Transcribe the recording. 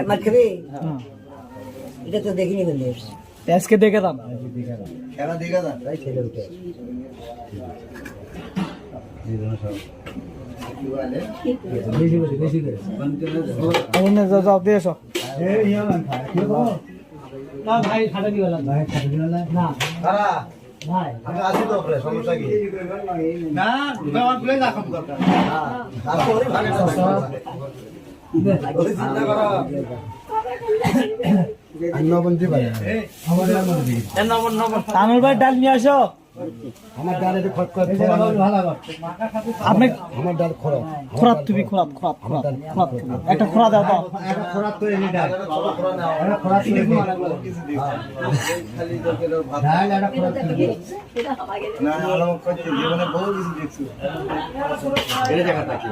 মাছ খাবে এটা তো দেখিনি বললে আজকে দেখে দাম খেলা দেখা যান তাই ছেলে উঠে বেশি করে যাও দিয়ে এসো না ভাই খাটা দিওয়ালা ভাই খাটা দিওয়ালা না তারা ভাই আমি আসি তো প্রায় সমস্যা কি না আমার প্লে না কম দরকার তারপরে ভাগে ওই চিন্তা করো নবন্তি ভাই আমার তামিল ভাই ডাল নিয়ে আসো আমার ডাল একটু খটখট ভালো আপনি আমার ডাল খরচ খোরাত তুমি খোরাত একটা খোরা দাও দাও একটা খরচ তো এনে ডাল একটা খরচ তো খালি তো কেন ভাত ডাল একটা খরচ না আলো করতে জীবনে বহু কিছু দেখছি এটা জায়গা থাকি